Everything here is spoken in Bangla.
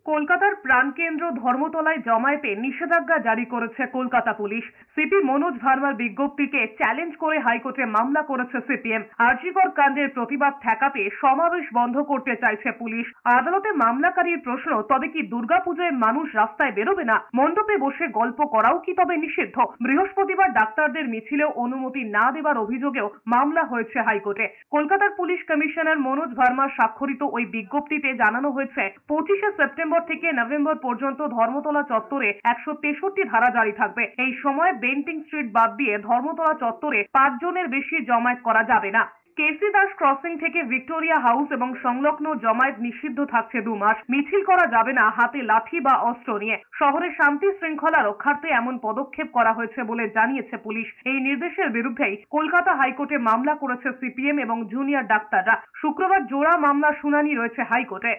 কলকাতার প্রাণকেন্দ্র ধর্মতলায় জমায়েতে নিষেধাজ্ঞা জারি করেছে কলকাতা পুলিশ। সিপি মনোজ ভার্মার বিজ্ঞপ্তিকে চ্যালেঞ্জ করে হাইকোর্টে মামলা করেছে সিপিএম। আরজিকর কাণ্ডের প্রতিবাদ ঠেকাতে সমাবেশ বন্ধ করতে চাইছে পুলিশ। আদালতে মামলাকারীর প্রশ্ন, তবে কি দুর্গাপুজোয় মানুষ রাস্তায় বেরোবে না? মণ্ডপে বসে গল্প করাও কি তবে নিষিদ্ধ? বৃহস্পতিবার ডাক্তারদের মিছিলেও অনুমতি না দেওয়ার অভিযোগেও মামলা হয়েছে হাইকোর্টে। কলকাতার পুলিশ কমিশনার মনোজ ভার্মার স্বাক্ষরিত ওই বিজ্ঞপ্তিতে জানানো হয়েছে, 25শে সেপ্টেম্বর থেকে নভেম্বর পর্যন্ত ধর্মতলা চত্বরে 163 ধারা জারি থাকবে। এই সময় বেন্টিং স্ট্রিট বাদ দিয়ে ধর্মতলা চত্বরে 5 জনের বেশি জমায়েত করা যাবে না। কেসি দাস ক্রসিং থেকে ভিক্টোরিয়া হাউস এবং সংলগ্ন জমায়েত নিষিদ্ধ থাকছে 2 মাস। মিছিল করা যাবে না হাতে লাঠি বা অস্ত্র নিয়ে। শহরে শান্তি শৃঙ্খলা রক্ষার্থে এমন পদক্ষেপ করা হয়েছে বলে জানিয়েছে পুলিশ। এই নির্দেশের বিরুদ্ধেই কলকাতা হাইকোর্টে মামলা করেছে সিপিএম এবং জুনিয়র ডাক্তাররা। শুক্রবার জোড়া মামলার শুনানি রয়েছে হাইকোর্টে।